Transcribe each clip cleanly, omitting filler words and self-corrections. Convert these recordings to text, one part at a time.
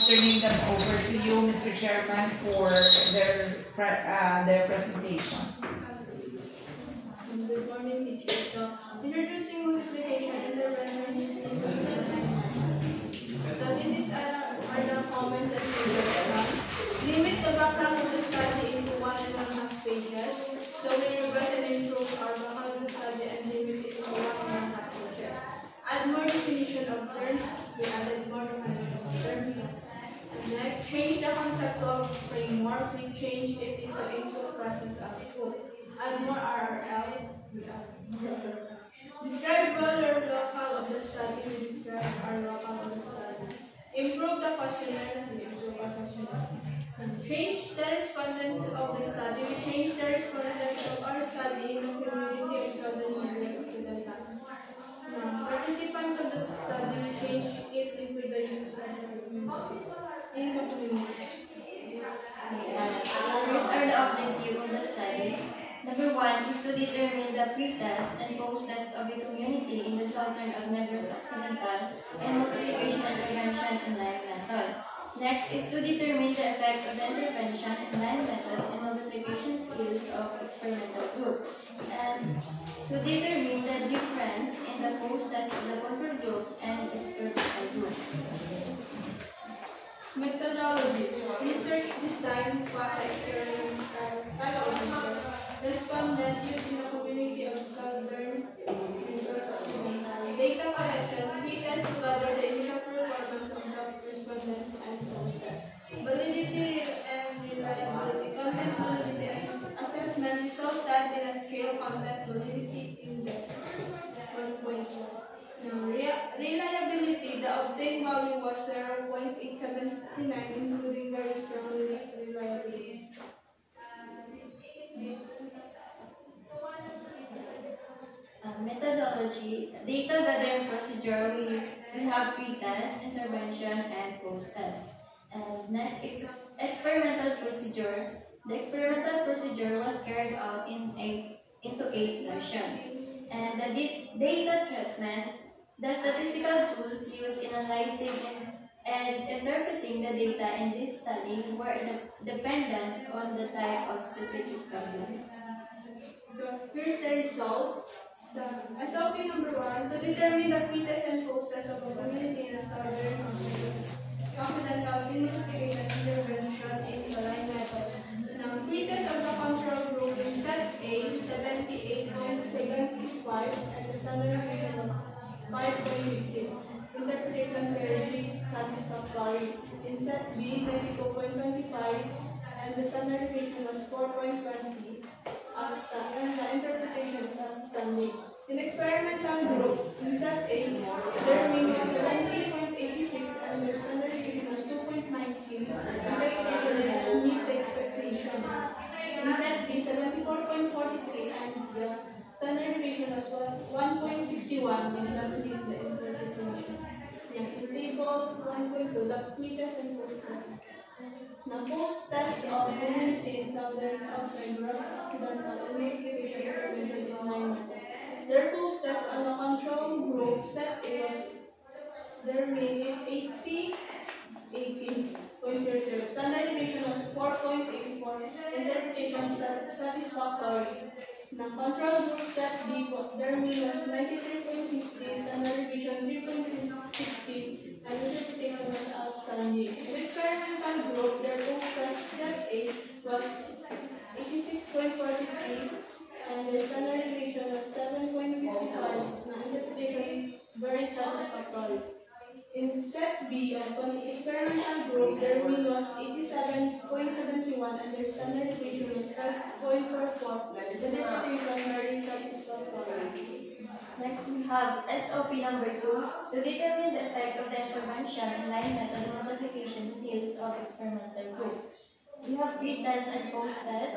turning them over to you, Mr. Chairman, for their presentation. Good morning, teachers. So, introducing multiplication intervention using so this is are the comments that we will limit the background of the study into 1.5 pages. So we revise and improve our background of the study and limit it to 1.5 pages. Add more definition of terms. We added more definition of terms. Next, change the conceptual framework. We change it into input process output. Add more RRL. Describe role or local of the study. We describe our local of the study. Improve the questionnaire. We improve our questionnaire. Change the respondents of the study. We change the respondents of our study in the community of Southern Union Occidental. Participants of the study, we change it into the use of the community. In the community. Here's are the objective of the study. Number 1 is to determine the pre-test and post-test of a community in the southern of Negros Occidental and multiplication intervention in line method. Next is to determine the effect of the intervention in line method and multiplication skills of experimental group. And to determine the difference in the post-test of the control group and experimental group. Methodology. Research, design, quasi-experimental research. Respondent used in the community of Southern Negros Occidental. Data collection. We test to gather the initial performance of the respondents and post-test. Validity and reliability. Content validity assessment resulted in a scale content validity index 1.1. Reliability. The obtained value was 0.879, including very strong reliability. Methodology, data gathering procedure, we have pre-test, intervention, and post-test. And next, experimental procedure. The experimental procedure was carried out into 8 sessions. And the data treatment, the statistical tools used in analyzing and interpreting the data in this study were dependent on the type of specific problems. So here's the results. So, SOP number 1, to determine the pre-test and post-test of a community in the Southern Occidental multiplication intervention in the line method. Now, pre-test of the control group in set A, 78.75, and the standard deviation of 5.15. Interpretation varies satisfactory. In set B, 92.25, and the standard deviation was 4.20. And the interpretation is outstanding. In experimental group, in set A, their mean was 70.86 and their standard deviation was 2.19. Interpretation didn't meet the expectation. In set B, 74.43 and the standard deviation was 1.51 and that is the interpretation. In table 1.2, the pre-test and post-test. Now, post-test of community in Southern Negros Occidental and multiplication intervention in line method. Their post-test on the control group set A was, their mean is 18.00. Standard deviation was 4.84. Interpretation satisfactory. Now, control group set B, their mean was 93.50. Standard deviation 3.60. And interpretation was outstanding. In experimental group, their post-test set A was 86.43 and the standard deviation was 7.55. The interpretation very satisfactory. In set B of the experimental group, their mean was 87.71 and their standard deviation was 5.44. The interpretation very satisfactory. Next, we have SOP number 2, to determine the effect of the intervention in line method and multiplication skills of experimental group. We have pre-test and post-test.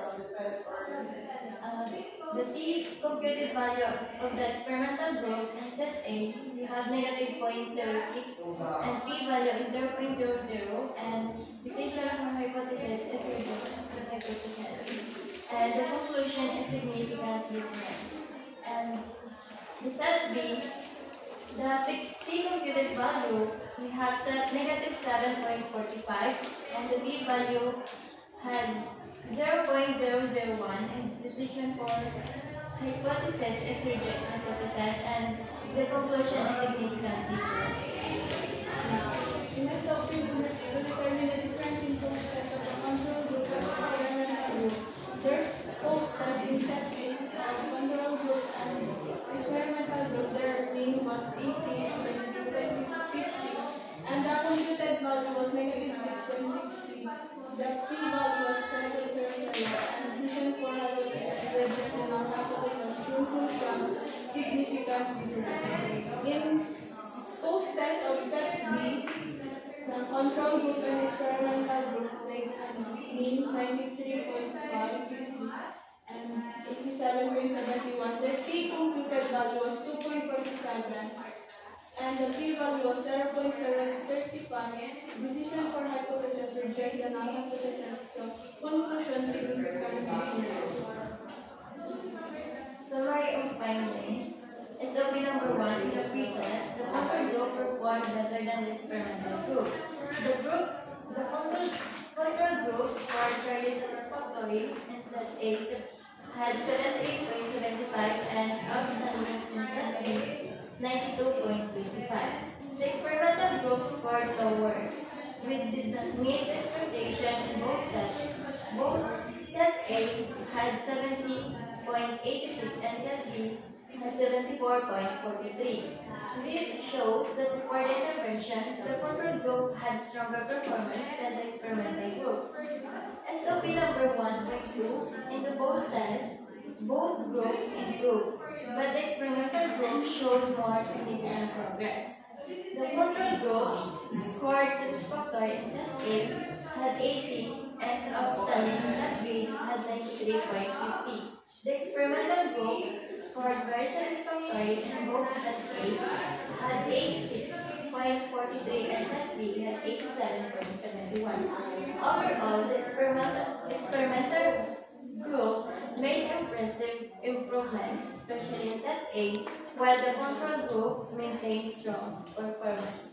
The T computed value of the experimental group in set A, we have negative 0.06 and P value is 0.00 and decision from hypothesis is reduced to hypothesis. And the conclusion is significant difference. And the set B, the T computed value we have set negative 7.45 and the p-value had 0.001 and decision for hypothesis is reject hypothesis and the conclusion is significant difference. In SOP number 2, to determine the difference in post-test of the control group and experimental group. Their post-test in set A of control group and experimental group, their mean was 80 and then 50, and the computed value was negative 6.60. The p-value was 7.07 and decision for hypothesis reject and null hypothesis conclusion significant difference. In post-test of set B, the control group and experimental group made a mean 93.5 and 87.71. The p computed value was 2.47 and the p-value was 0.035. Decision for hypothesis reject and null hypothesis conclusion significant difference. Summary of findings. SOP number 1, in the pretest, the control group performed better than the experimental group. The control group scored fairly satisfactory in set A had 78.75 and outstanding in set B 92.25. The experimental group scored lower, which did not meet expectation in both sets. Both set A had 70.86 and set B had 74.43. This shows that before the intervention, the control group had stronger performance than the experimental group. SOP number 1.2, in the post-test, both groups improved, but the experimental group showed more significant progress. The control group scored satisfactory in set A had 80 and outstanding in set B had 93.50. The experimental group scored very satisfactory in both set A had 86.43 and set B had 87.71. Overall, the experimental group made impressive improvements, especially in set A, while the control group maintained strong performance.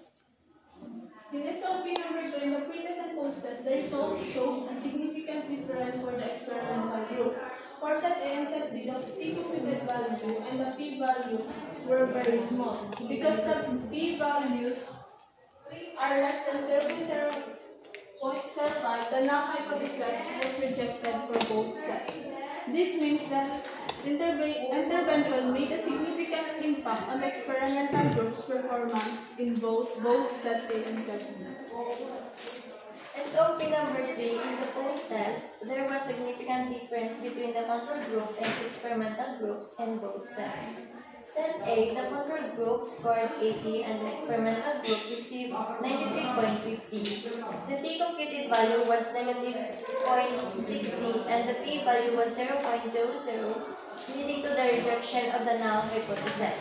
In SOP number 2, in the pretest and post-test, the results showed a significant difference for the experimental group. For set A and set B, the p-computed value and the p-value were very small. Because the p-values are less than 0.05, the null hypothesis was rejected for both sets. This means that intervention made a significant impact on the experimental group's performance in both set A and set B. SOP number 3, in the post-test, there was significant difference between the control group and experimental groups in both sets. Set A, the control group scored 80 and the experimental group received 93.50. The t-computed value was negative 0.60 and the p-value was 0.00, leading to the rejection of the null hypothesis.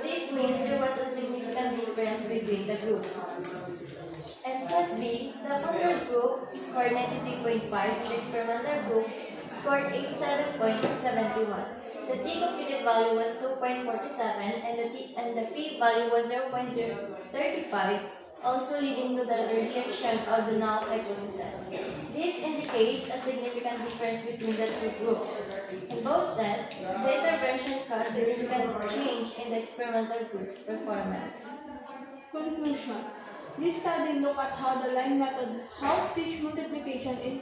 This means there was a significant difference between the groups. And set B, the control group scored 93.5 and the experimental group scored 87.71. The t-computed value was 2.47 and the p-value was 0.035, also leading to the rejection of the null hypothesis. This indicates a significant difference between the two groups. In both sets, the intervention caused significant change in the experimental group's performance. Conclusion. This study looked at how the line method helped teach multiplication in a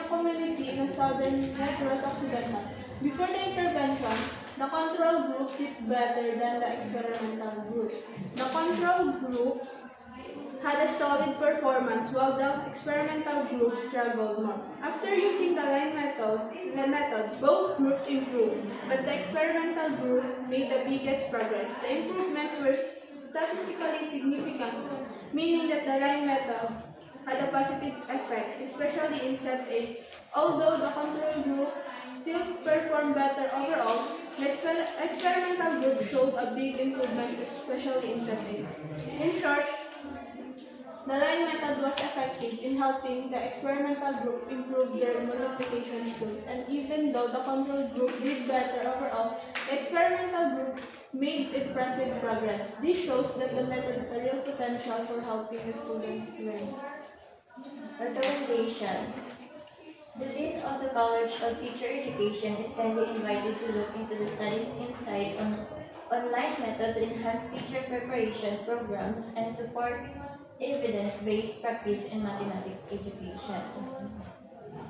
community in southern Negros Occidental. Before the intervention, the control group did better than the experimental group. The control group had a solid performance while the experimental group struggled more. After using the line method, both groups improved, but the experimental group made the biggest progress. The improvements were statistically significant, meaning that the line method had a positive effect, especially in set A. Although the control group still performed better overall, the experimental group showed a big improvement, especially in set A. In short, the line method was effective in helping the experimental group improve their multiplication skills, and even though the control group did better overall, the experimental group made impressive progress. This shows that the method has a real potential for helping the students learn. Recommendations. The Dean of the College of Teacher Education is kindly invited to look into the studies inside on online method to enhance teacher preparation programs and support evidence-based practice in mathematics education.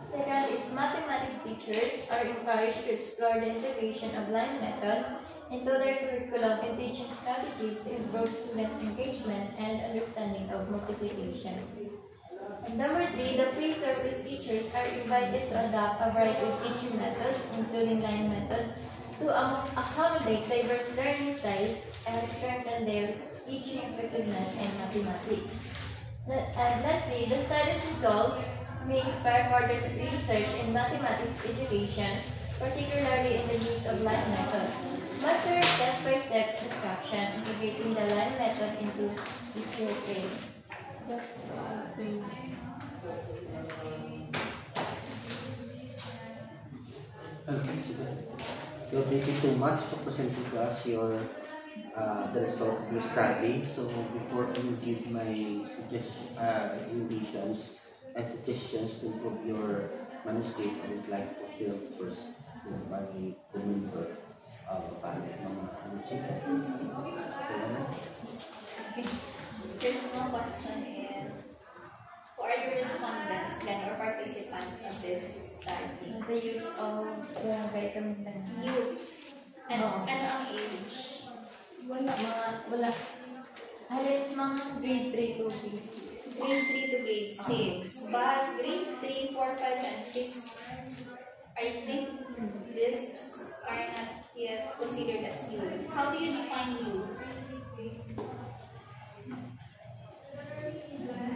Second is mathematics teachers are encouraged to explore the integration of line method into their curriculum and teaching strategies to improve students' engagement and understanding of multiplication. And number 3, the pre-service teachers are invited to adopt a variety of teaching methods, including line method, to accommodate diverse learning styles and strengthen their teaching effectiveness in mathematics. And lastly, the study's results may inspire further research in mathematics education, particularly in the use of line method. Master step-by-step instruction, integrating the line method into teacher training. That's all. Thank you. Okay, so thank you so much for presenting to us your the result of your study. So before I will give my recommendations and suggestions to improve your manuscript, I would like to hear first from my co-member of the panel, Mama Angie. First one question is, who are your respondents then or participants of this study? The use of barangay Kamindangan. Youth. And Oo. ano ang age? Wala. Halit mga grade 3 to grade 6. Grade 3 to grade 6. But grade 3, 4, 5, and 6, I think these are not yet considered as youth. How do you define youth?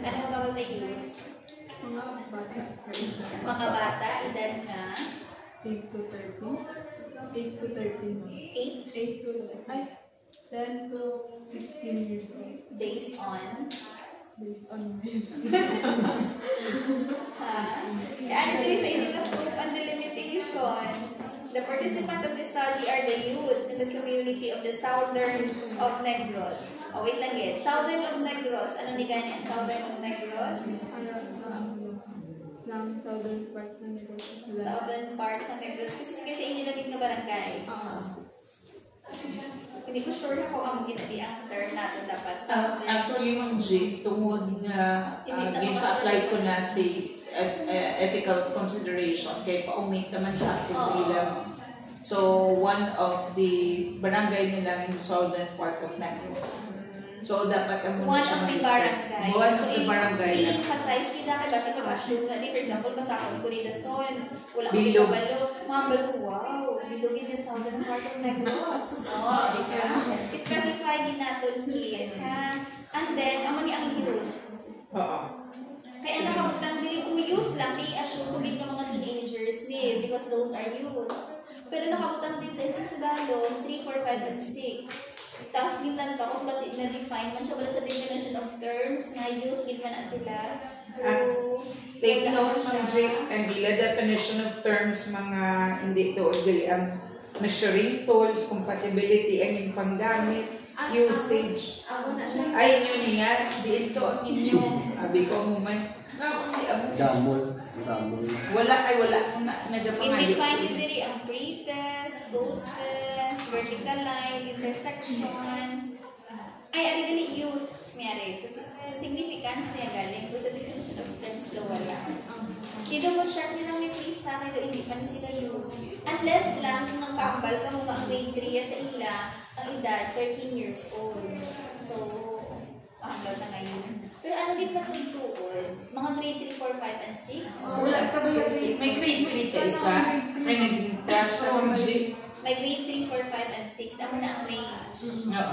Ano tawag sa youth? Mga bata. Mga bata, edad na 8 to 13. 8 to 13. 8 8 to 10 to 16 years old. based on Based on actually sa the scope and the limitation. The participants of the study are the youths in the community of the southern of Negros. Oh, wait lang yun. Southern of Negros. Ano ni ganyan? Southern of Negros? sa southern parts ng Negros. Southern parts ng Negros. Kasi sa inyo na barangay. Hindi ko sure kung ang ginati ang term natin dapat. Southern. Actually, Ma'am G, tungod na gina-apply ko na si ethical consideration kay pa-omit naman sa akin sa ilang. So, one of the barangay nila in the southern part of Negros. So, dapat ang One of the barangay. One of the barangay lang. I-emphasize, kita ka kasi pag-assume na, for example, masakot ko ni Dason, wala ko Bilog. dito balo, mga balo, wow, bilog in the southern part of Negros. Oh, di ba? Specify din natin please, ha? And then, amo ni ang youth. Oo. Kaya nakabutang dili ko youth lang, i-assume ko din ng mga teenagers ni, because those are youths. Pero nakabutang din tayo sa dalo, 3, 4, 5, and 6. Tapos gintan tapos basi na-define man siya wala sa definition of terms nga youth gid man na sila. Take note, Ma'am J, ang ila definition of terms mga hindi to dili ang measuring tools, compatibility, ang yung panggamit, usage. Ay, inyo niya, di ito ang inyo. Abi ko mo man. Gamol. Wala na nagapangayos. I-define yun diri ang pre-test, post-test, vertical line, intersection. Ay, ari dili youths miyari. Sa significance niya galing, pero sa definition of terms daw wala. Dito mo sharp nilang may please sa akin, hindi pa na sila youth. Unless lang, ang kambal ka mo ang grade 3 sa ila, ang edad, 13 years old. So, kambal na ngayon. Pero ano din ba kung tuon? Mga grade 3, 4, 5, and 6? Wala ka ba yung grade? May grade 3 ka isa? May naging crash sa Ma'am J? May grade 3, 4, 5, and 6. Amo na ang range.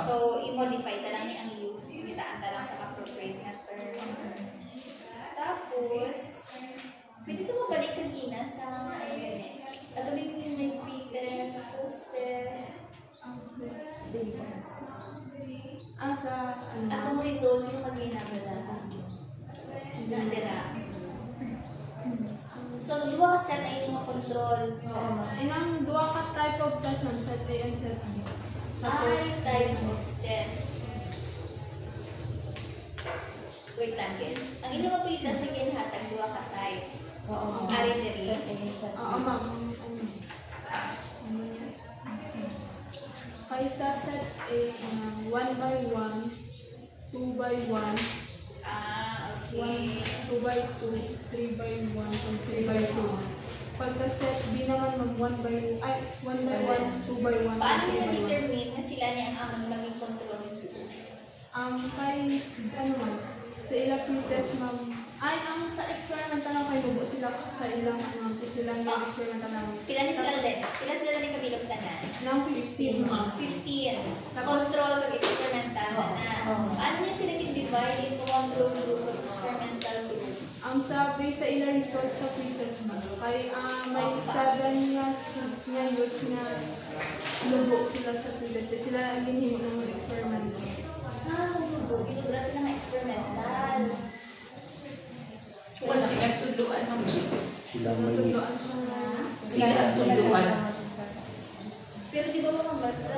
So, i-modify ta lang ni ang youth. Imitaan ta lang sa appropriate na term. Tapos, pwede ito mabalik kanina sa ano yun eh. At may pre-test, post-test. sa Atong result yung kanina wala. Nadira. So, duwa ka set na inyong control. inang duwa ka type of test ng set A and set B. Tapos, Type of test. Wait lang, Ken. Ang inyong mga pitas na ginhatag, duwa ka type. Oo. Ari diri. ma'am, kaysa set A, 1 by 1, 2 by 1, Okay. 2 by 2, 3 by 1, and 3 by 2. Pagka set B naman mag 1 by 1, 2 by 1, Paano and 3 nyo by 1. na-determine na sila niya ang amang maging control group? Kay, ano man, sa ilang test, ma'am, ang sa experimental lang kayo, bubo sila sa ilang, silang yung experimental lang. Pila ni sila din? Pila sila din kabilog tanan? Nang 15, ma'am. 15. Control kag experimental na. Paano nyo sila divide into control group at experimental group? Ang sabi sa ilang result sa pre-test, ma'am, kay may 7 na youth na lubog sila sa pre-test. Sila ang ginhimo ng experimental. Lubog. Inubra sila ng experimental. Kung sila tuluan ng jeep. Sila may Sila tuluan. Pero di ba mga bata,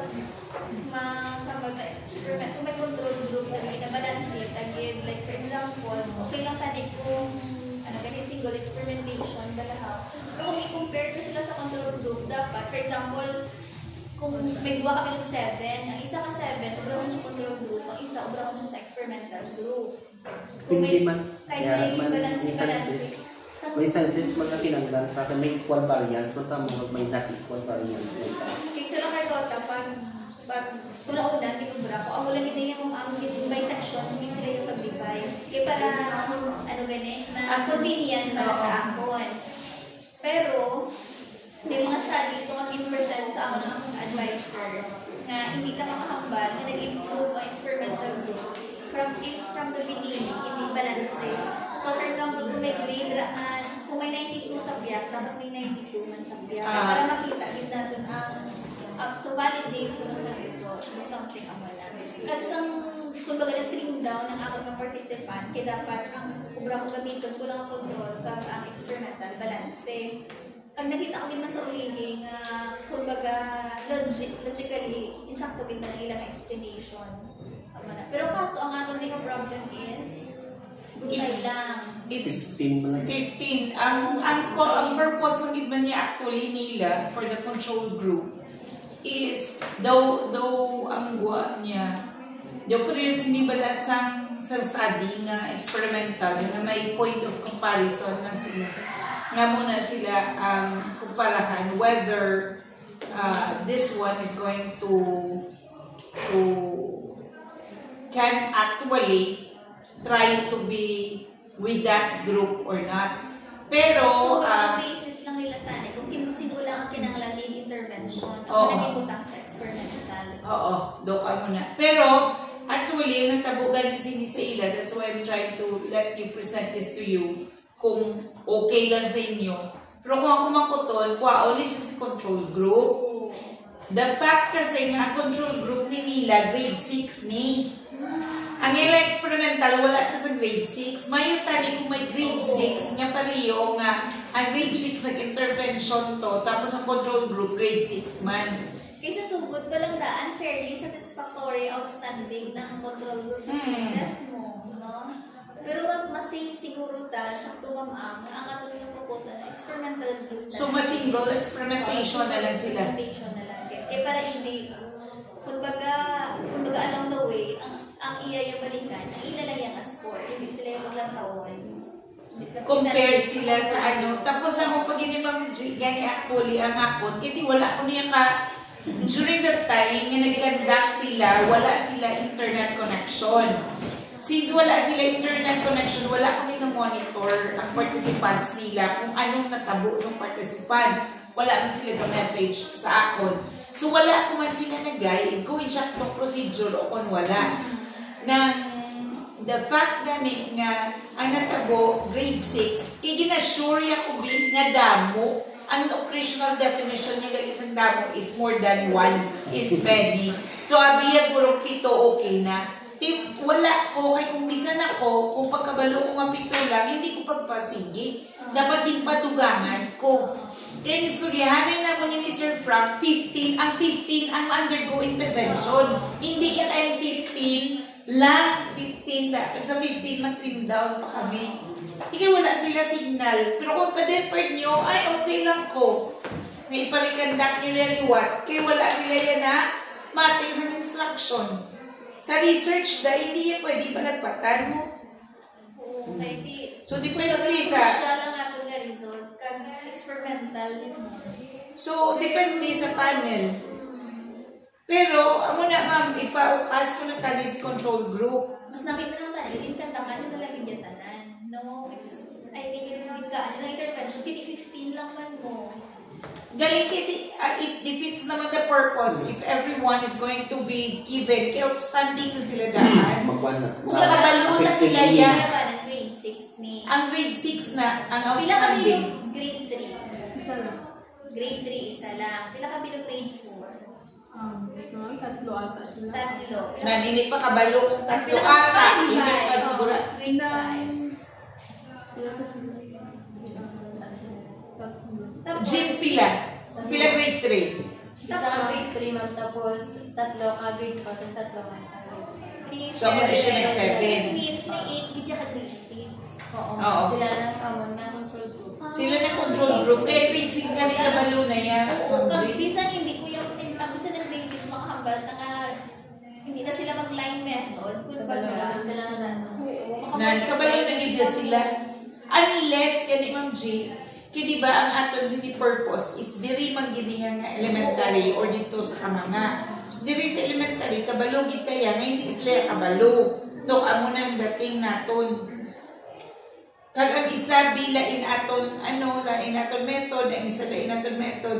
kapag na-experiment, kung may control group na binabalansin, tagid, like for example, okay lang tanig kung ganyan single experimentation, balahaw. Pero kung i-compare ko sila sa control group, dapat, for example, kung may duwa kami ng 7, ang isa ka 7, obrahan siya control group, ang isa obrahan siya sa experimental group. Kung Hindi may, man, kahit may balance, may senses mga tinanggal kasi may equal variance, kung tama may not equal variance. kaya sila karota, pag una-una, tinubra ko, wala kita yung bisection, hindi sila yung pag-divide. Kaya para, na convenient para sa akon. Pero, may mga study, 20% sa ako ng akong advisor, nga hindi ka makahambal na nag-improve ang experimental group from the beginning, hindi balance. So, for example, kung may grade raan, kung may 92 sa biyak, dapat may 92 man sa biyak. Para makita din natin to validate kung sa result or something ang wala. Kagsang, kung baga nag-trim down ng akong ng participant, kaya dapat ang ubra kong gamitin ko lang ang control kag ang experimental balance. Pag nakita ko din man sa uliling, kumbaga logically, insakto din na ilang explanation. Pero kaso, ang ating nga problem is, gulay lang. It's 15. 15. Ang purpose ng gitman niya actually nila for the control group is daw ang guwa niya daw produce hindi bala sa study nga experimental nga may point of comparison ng sila nga muna sila ang kumparahan whether this one is going to can actually try to be with that group or not. Pero basis lang nila tani kung sino lang ang kinahanglaning intervention ang nagibutang sa experimental. Oo, do ka muna. Pero actually natabugan ni sa ila, that's why I'm trying to let you present this to you kung okay lang sa inyo. Pero kung ako makuton, only siya sa control group. The fact kasi nga control group ni nila grade 6 ni. Ang ilang experimental, wala na sa grade 6. Mayo tani kung may grade 6, nga pareho nga, ang grade 6 nag-intervention to, tapos ang control group, grade 6 man. Kaysa sugod ko lang daan, fairly satisfactory, outstanding ng control group sa test mo, no? Pero mas safe siguro ta, sakto ma'am, ang aton nga proposal na experimental group. So, mas-single experimentation na lang sila. Experimentation na lang. Kaya para hindi, kumbaga along the way, ang iya yung balikan, ang ila lang yung score, ibig sila yung maglantawan. Compared sila sa ano. Tapos ako pag inimang gani actually ang akon, kasi wala ko niya ka, during that time, nga nag-conduct sila, wala sila internet connection. Since wala sila internet connection, wala kami na-monitor ang participants nila kung anong natabo sa participants. Wala man sila ka-message sa akon. So wala ko man sila nag-guide kung insyaktong procedure o kung wala. The fact gani nga ang natabo grade 6 kay ginasure ko bi nga damo ang operational definition niya ng isang damo is more than one is many. So abi ya guro kito okay na Wala ko, kay kung bisan ako, kung pagkabalo ko nga pito lang, hindi ko pagpasigi. Dapat din patugangan ko. Kaya istoryahanin na mo ni Sir Frank, 15 ang undergo intervention. Hindi yan ay 15 lang, 15 lang. Sa 15, mag-trim down pa kami. Hindi wala sila signal. Pero kung pa-deferred nyo, ay okay lang ko. May ipalikandak nyo na liwat. Kaya wala sila yan na mati sa instruction. Sa research dahil hindi yan pwede palagpatan mo. So, depende sa... siya lang ato nga result. Kag experimental din mo. So, depende sa panel. Pero, amo na ma'am, ipaukas ko na talis control group. Mas nakita lang tayo, hindi ka takan na talaga yung tanan. No, I mean, yung ka, ano intervention, kiti 15 lang man mo. Galing kiti, it defeats naman the purpose if everyone is going to be given. Kaya outstanding na sila daan. So, kabalo na sila yan. Grade 6 ni. Ang grade 6 na, ang Pila kami outstanding. yung grade 3? Isa lang. Grade 3, isa lang. Pila kami yung grade 4? Tatlo ata sila. Tatlo. Nanini pa kabalo kung tatlo ata. Hindi pa siguro. Grade 5. Sila kasi tatlo. Jeep pila. Pila grade 3. Isa ka grade 3 ma'am, tapos tatlo ka grade 4, tapos tatlo ka grade 5. So, ako na siya nag-7. Means may 8, hindi ka grade 6. Oo. Sila lang amon nga control group. Sila na control group. Kaya grade 6 nga ni kabalo na yan. Oo, kung bisan hindi ko yung, ang bisan ng grade 6 makahambal na nga, hindi na sila mag-line method. Kung Kabalo sila na Nan, kabalo na gid sila. Unless, kani Ma'am G, kaya diba ang aton sini purpose is diri man gini nga elementary or dito sa kamanga. So diri sa elementary, kabalo gid kaya nga hindi sila kabalo. Dok amo na ang dating naton. Kag ang isa bilain aton lain aton method, ang isa lain aton method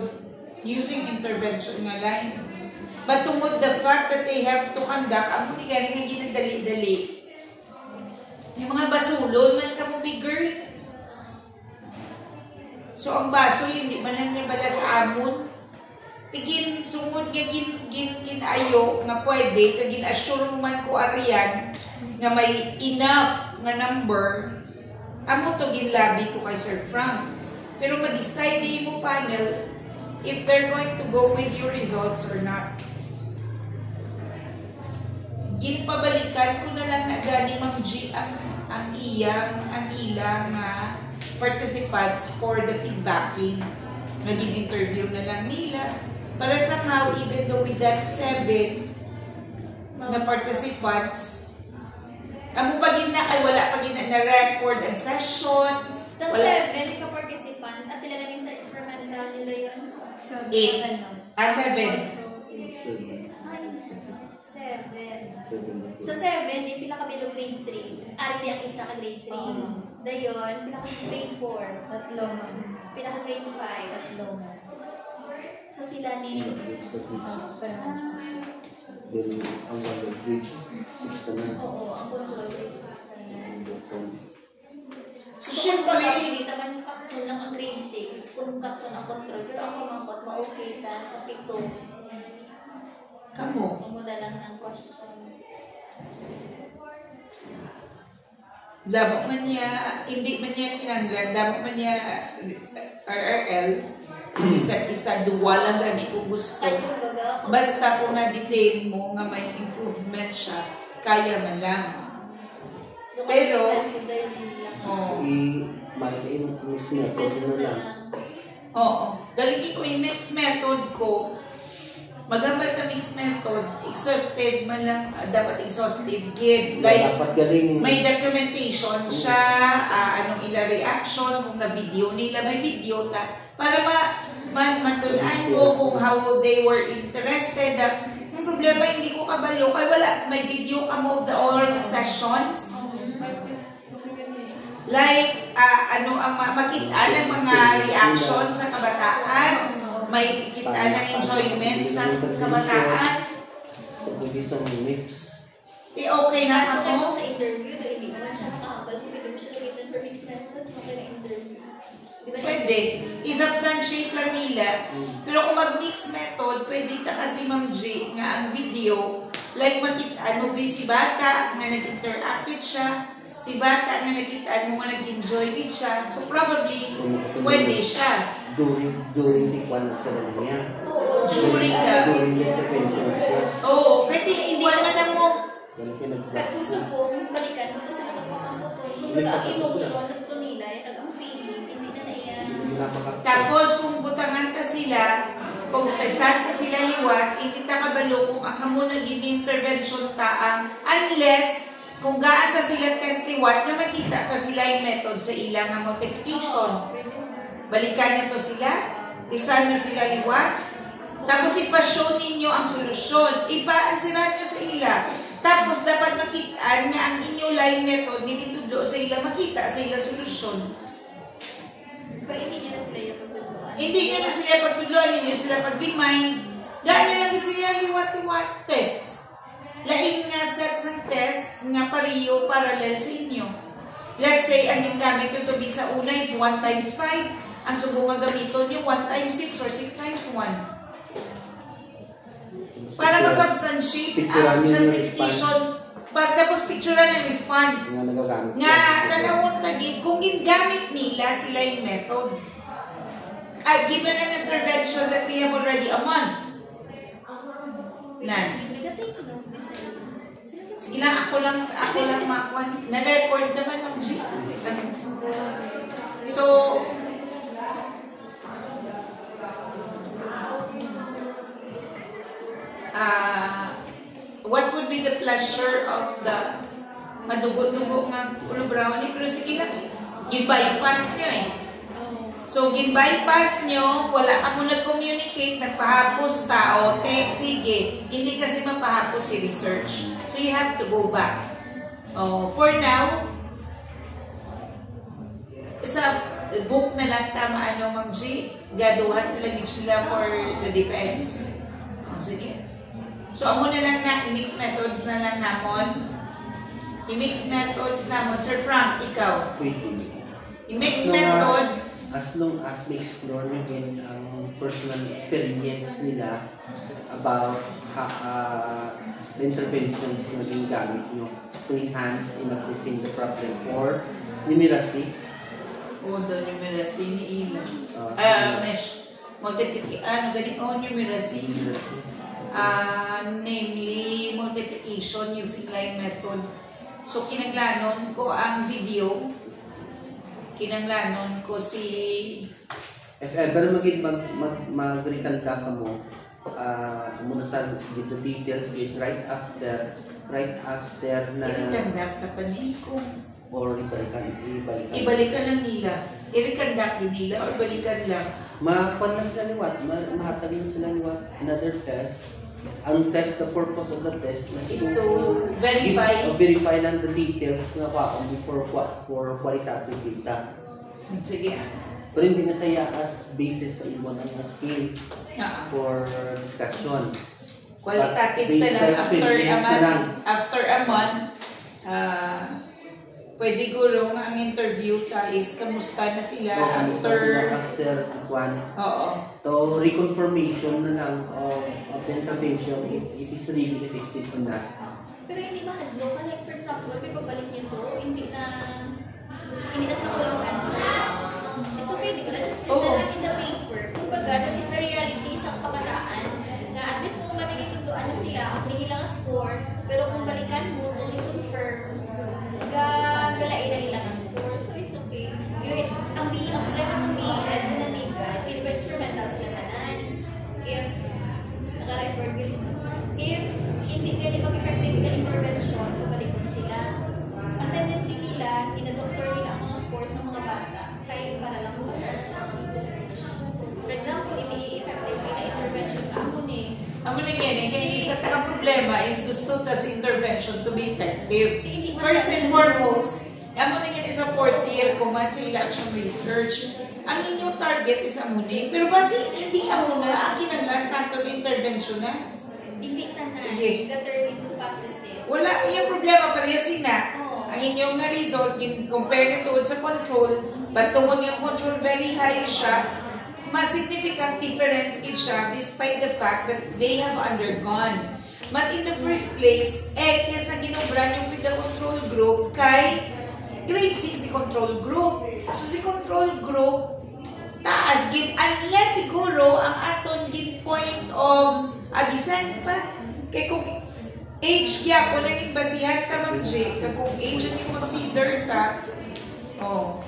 using intervention nga line. But tungod the fact that they have to conduct, amo ni gani nga ginadali-dali. Yung mga basulon man kamo bigger. So ang basol hindi man lang niya bala sa amon. Tigin sungod nga ginayo nga pwede kag gin-assure man ko ariyan nga may enough nga number. Amo to ginlabi ko kay Sir Frank. Pero ma-decide mo panel if they're going to go with your results or not. Ginpabalikan ko na lang na gani Ma'am G ang ilang participants for the feedbacking. Naging interview na lang nila. Para somehow, even though with that 7 na participants, amo pa gina ay wala pa gina na record ang session. Sa 7, ka participant, at pila galing sa experimental nila yun? 8. 7. 7. Sa 7, di pila kami ng grade 3. Ari ang isa ka grade 3. Dayon, pila ka grade 4. tatlo ma'am. Pila ka grade 5. Tatlo ma'am. So sila ni... Then, ang grade 6 na. Oo, ang control grade 6 na yan. So, So, syempre, kung hindi naman yung kakson lang ang grade 6, kung kakson ang control, pero ako mangkot, ma-okay ta sa pito. kamo. Mamuda lang ng question. Damo man niya, hindi man niya kinanglan, damo man niya RRL, isa duwa lang gani ko gusto. Kayo baga, Basta kung na-detain mo nga may improvement siya, kaya man lang. Pero, I-maintain yung method na lang. oo. Galing ko yung next method ko, magamit na mixed method, exhaustive man lang, dapat exhaustive gid. Like, Dapat galing. may documentation siya, anong ila reaction, kung na-video nila, may video ta, para matunan ko kung how they were interested. Yung problema, hindi ko kabalo, kaya wala, may video ka mo of the oral sessions. Like, makita ng mga reaction sa kabataan, may kita ng enjoyment sa kabataan. Pwede sa mix. Okay na Kaso kayo ako. sa interview, hindi naman siya makakabal, kung pwede mo siya lagitan for mixed method, okay na interview. Di ba Pwede. I-substantiate lang nila. Pero kung mag-mix method, pwede ka kasi Ma'am G nga ang video Like makita mo si bata nga nag-interact with siya, si bata nga nakita mo nga nag-enjoy with siya. So probably pwede siya. During the one ceremony niya. During the intervention niya. Oo, kasi iwan man lang mo. Katuso po, balikan mo sa pagpapaputol. Kumbaga ang emotion at tunilay, ang feeling, hindi na naiyan. Tapos kung butangan ka sila, kung tagsan ka sila liwat, hindi ta kabalo kung ang amo na gini-intervention taang unless kung gaan ta sila test liwat nga makita ta sila yung method sa ilang nga multiplication. Balikan nyo to sila, tisan nyo sila liwat, tapos ipashow ninyo ang solusyon, ipaansira nyo sa ila. Tapos dapat makita nga ang inyo line method nitudlo sa ila, makita sa ila solusyon. Pero hindi nyo na sila yung pagtutuluan. Hindi nyo na sila pagtudloan, hindi nyo sila pag-remind. Gano'n lang din sila liwat-liwat tests. Laing nga sets ng test nga pariyo parallel sa inyo. Let's say, ang yung gamit nyo to be sa una is 1 times 5. Ang subo nga gamiton nyo 1 times 6 or 6 times 1. Para ma-substantiate ang justification. Pagtapos picturean ang response. Nga tanawon tagid kung gingamit nila sila yung method. Given an intervention that we have already a month. Nan. Sige lang, ako lang makuan. Na-record naman ang G. So, what would be the pleasure of the madugo-dugo nga ulo-brownie? Pero sige lang, gin-bypass nyo eh. So, gin-bypass nyo, wala ako nag-communicate, nagpahapos tao, sige, hindi kasi mapahapos si research. So, you have to go back. For now, sa book na lang tama Ma'am G, gaduhan talaga sila for the defense. Sige. So, amo na lang na, i-mix methods na lang namon. I-mix methods namon. Sir Frank, ikaw. I-mix method. As long as we explore again ang personal experience nila about the interventions na ginagamit nyo to enhance in addressing the problem for numeracy. The numeracy ni Ila. Numeracy. Namely, multiplication using line method. So, kinanglanon ko ang video. Kinanglanon ko si... If ever mag-recall ka mo, muna sa dito details right after na... I-reconduct ka pa ni Iko. Or ibalikan. Ibalikan lang nila. I-reconduct din nila or balikan lang. Makuha na sila liwat. Mahatagin sila liwat. Another test. Ang test, the purpose of the test is to verify. Verify lang the details na for qualitative data. Sige. Pero hindi na saya as basis sa iwan ng scale for discussion. Qualitative na lang after a month, pwede guro nga ang interview ka is kamusta na sila after one. Oo. So, reconfirmation na lang of the intervention if it is really effective or not. Pero hindi mahadlo ka. Like for example, may pabalik nyo to, hindi na sa kulang answer. It's okay, di ko na just present it in the paper. Kumbaga, that is the reality sa pagkataan. Nga at least kung manigitutuan na sila, ang nila score, pero kung balikan mo, to i-confirm, gagalain na nila ang score. So it's okay. Ang problema sa BEd, kung nanigan, kaya ba experimental sila tanan? If naka-record ganito. If hindi ganito mag-effective na intervention, mabalikon sila. Ang tendency nila, dinadoktor nila ang mga scores ng mga bata kaya para lang makasar sa research. For example, hindi effective na intervention ka ako ni. Amo na yan, isa ka problema is gusto ta sa intervention to be effective. First and foremost, amo na yan is a 4th year kung man sa election research. Ang inyong target is amunin. Pero basi, hindi amo na, akin ang lang tanto intervention na. Hindi tanan. Sige. Ka-turn into positive. Wala, yung problema parehasin na. Ang inyong nga result, compare nito sa control, but tungkol yung control very high siya, mas significant difference in siya despite the fact that they have undergone. But in the first place, kesa ginobra niyo with the control group kay grade 6 si control group. So si control group, taas gid unless siguro ang aton gid point of abisan pa kay kung age gya kung naging basihan ta Ma'am J, kay kung age ang consider ta. Oh.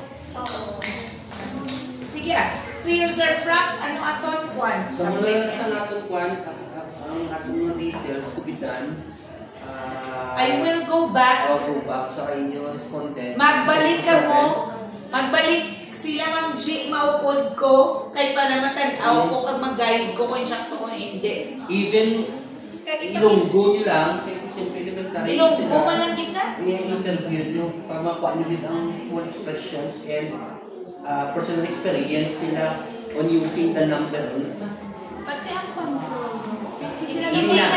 Sige So yung Sir Frank, ano aton kwan? So mula sa atong kwan, ang atong mga details kubitan. I will go back. I'll go back sa inyo respondents. Magbalik ka mo. Magbalik sila Ma'am G, maupod ko. Kay para matanaw ko kag mag-guide ko kung sakto ko hindi. Even ilunggo nyo lang, kasi siyempre elementary Ilunggo mo lang kita? I-interview nyo para makuha nyo din ang full expressions and personal experience nila on using the number. Pati ang control. Hindi na.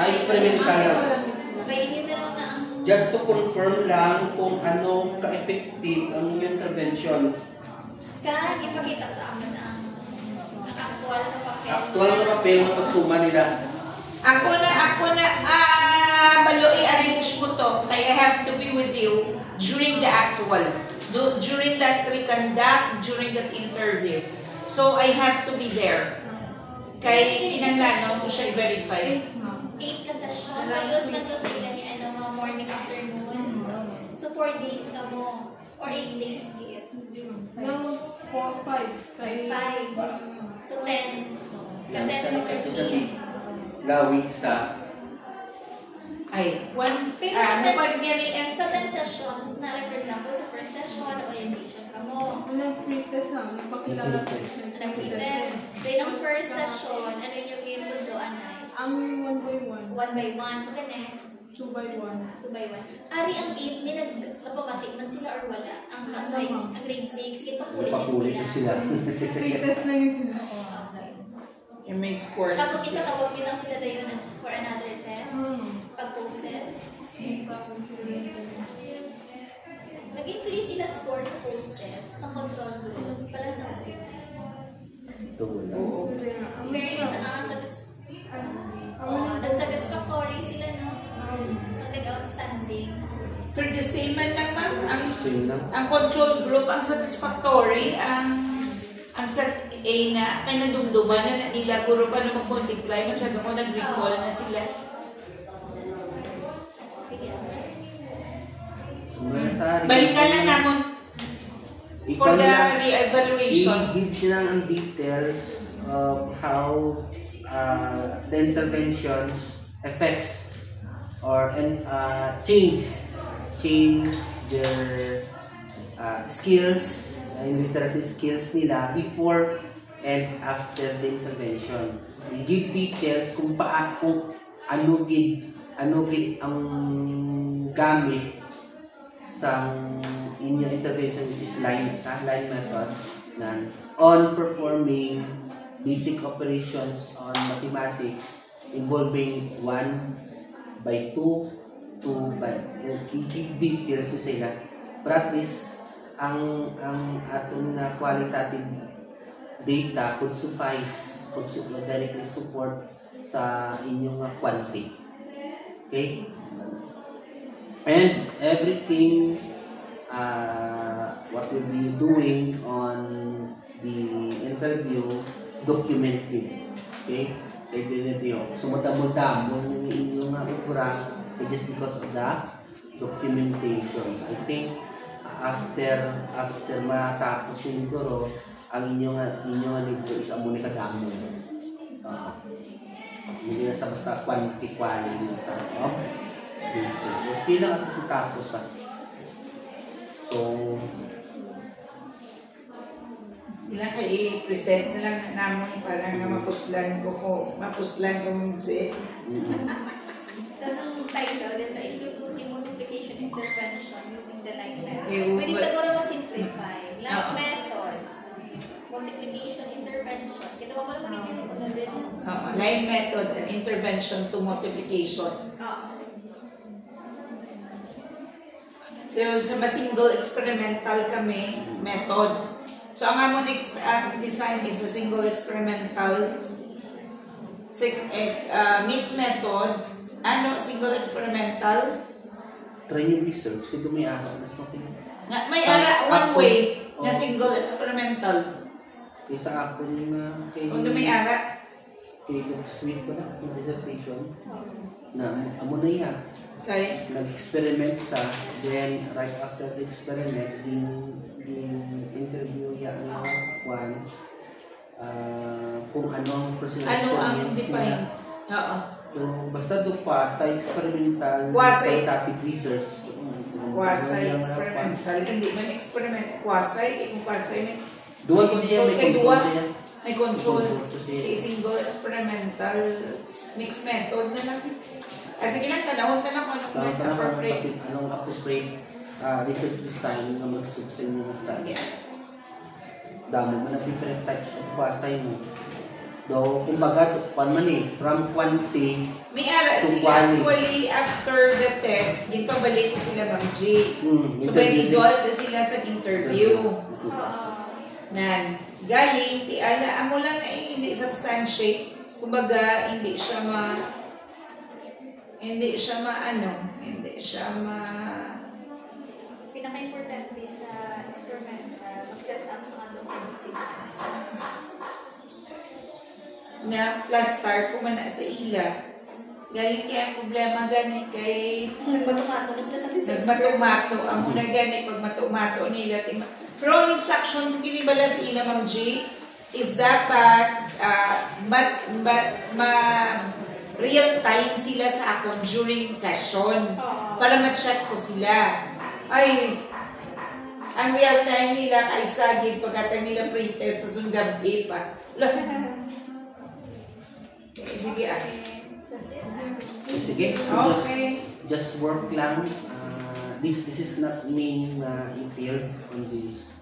Experimental lang. Kainin na lang na ang... Just to confirm lang kung ano ka-effective ang inyong intervention. Kaya ipakita sa amin ang actual na papel. Actual na papel na pagsuma nila. Ako na, balo i-arrange mo to. Kaya I have to be with you during the actual. During that reconduct, during that interview. So I have to be there. Kaya kinanglanon ko siya i-verify. 8 ka session. Parios man ko sa ilan ni ano, mga morning, afternoon. So 4 days ka mo. Or 8 days git. No, 4, 5. 5. So 10. Ka-10 ka per Ito team. lawig sa Ay, one, Pero sa ano pa rin yan eh? sa 10 sessions, na like for example, sa first session, orientation ka mo. Unang free test na, nagpakilala ko. Anong pre-test. Then, ang first session, ano yung game mo doon, Anay? Ang 1 by 1. 1 by 1. Okay, next. 2 by 1. 2 by 1. Ari, ang 8, may nagpapamatik man sila or wala? Ang grade 6, papulit ipapulit na sila. sila. Free test na yun sila. Yung may scores. Tapos itatawag nyo lang sila dayon for another test. Pag post-test. Tapos sila. Nag-increase sila score sa post-test, sa control group. Pala na. Ito wala. Oo. Kasi nga, ang Fairness, nagsatisfactory sila, no? Nag-outstanding. For the same man lang ma'am, Same lang. ang control group, ang satisfactory, ang set A na, kaya nadumduman na nila, guro pa na mag-multiply, masyado ko nag-recall na sila. Sige. Mula sa Balikan lang namon for the re-evaluation. I-give lang ang details of how the interventions affects or change their skills and literacy skills nila before and after the intervention. I-give details kung ano gid ang gamit sa inyong intervention, which is line method on performing basic operations on mathematics involving 1 by 2, 2 by i-give details nyo sila. But at least ang atong na qualitative data could suffice, could directly support sa inyong quality. Okay? And everything what we'll be doing on the interview, document it. Okay? So madamo-damo yung inyong upura just because of the documentation. I think after matapos siguro ang inyong libro is amo ni kadamo. Hindi na sa basta quantifying of basis. So pila ang tapos sa. So Ilang kayo i-present na lang namin para nga mapuslan ko mong si. Tapos ang title, diba, introducing multiplication intervention using the line method. Yung- Pwede siguro ma-simplify. Line Oo. method, multiplication intervention. Kita ko pala manigyan ko na din. Line method and intervention to multiplication. Oo. So, sa single experimental kami method. So, ang amon design is the single experimental mixed method single experimental. Try yung research, kaya may araw na something. May ara one way nga single experimental. Kaysa ako yung Kung may ara. kay Sweet ko na, yung dissertation, na amo na yan. Okay. Nag-experiment sa, then right after the experiment, din interview yan ng one, kung ano ang personal Ano ang experience define? nila. Oo. So, basta doon pa sa experimental scientific research. Quasi-experimental. Hindi man experiment. Quasi. Kung quasi may Duwan ko niya, may control siya. may control. Kay single experimental mixed method na lang. Sige lang, tanawon na lang kung anong appropriate. Anong appropriate research design na mag-subsend mo sa study. Dami man na different types of quasi mo. So, kumbaga, from quantity may ara to sila quality. actually after the test, din pabalik ko sila Ma'am G. So, may interview. result na sila sa interview. Oo. Nan, galing, ala amo lang na hindi substantiate. Kumbaga, hindi siya Pinaka-importante sa experimental, mag-set up sa atong participants. na plastar ko man na sa ila. Galing kaya ang problema gani kay Nagmatumato na sila sa research. nagmatumato ang muna gani pag matumato nila. Pero ang instruction kung ginibala sa ila Ma'am G is dapat real time sila sa akon during session para ma-check ko sila. Ay, ang real time nila kaysa gid pagkatang nila pre-test na yung gabi pa. Sige That's it. Sige, Okay. just work lang. This is not mean you failed on this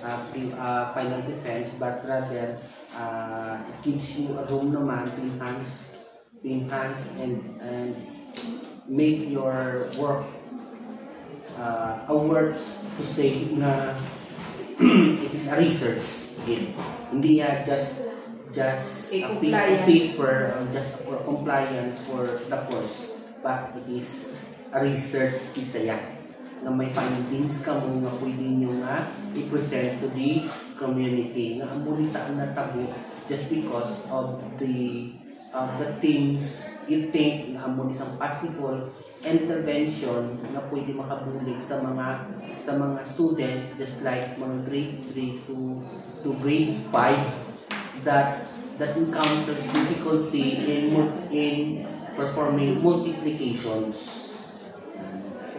final defense, but rather it gives you a room naman to enhance and make your work a words to say na it is a research. Hindi just a piece of paper, just for compliance for the course, but it is a research isa yan na may findings ka mo nga pwede nyo nga i-present to the community nga amuli saan natabo just because of the things you think nga amuli isang possible intervention nga pwede makabulig sa mga student just like mga grade 3 to grade 5 that encounters difficulty in performing multiplications. So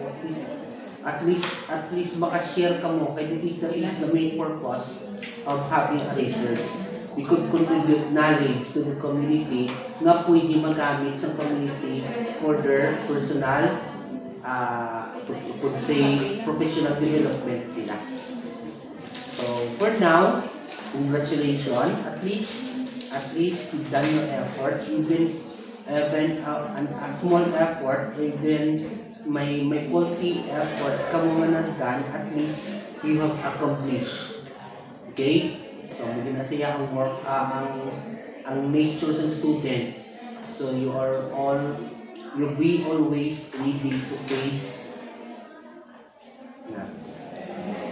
at least maka-share ka mo kaya that is the main purpose of having a research. We could contribute knowledge to the community na pwede magamit sa community for their personal could say professional development nila. So for now, congratulations, at least you've done your effort, even a small effort, even may faulty effort kamo man done, at least you have accomplished. Okay? So muli na siya ang work ang nature sa student. So you'll be always ready to face.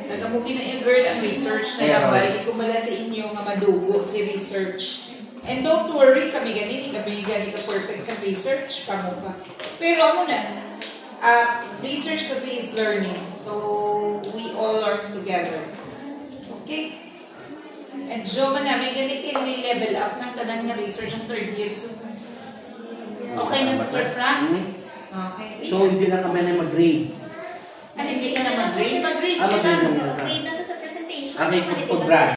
Nagamugi na yung girl ang research na labay. Hindi ko mala sa inyo nga madugo si research. And don't worry, kami gani ka perfect sa research, kamo pa. Pero ano na, research kasi is learning. So, we all are together. Okay? And Joe man na, may ganitin may level up ng tanang na research ang 3rd year. So, okay na Sir Frank? Okay. So, hindi na kami na mag-grade. Hindi ka na mag-grade? Mag-grade Mag-grade ka na. na. Grade na to sa presentation. Okay, pag-brand.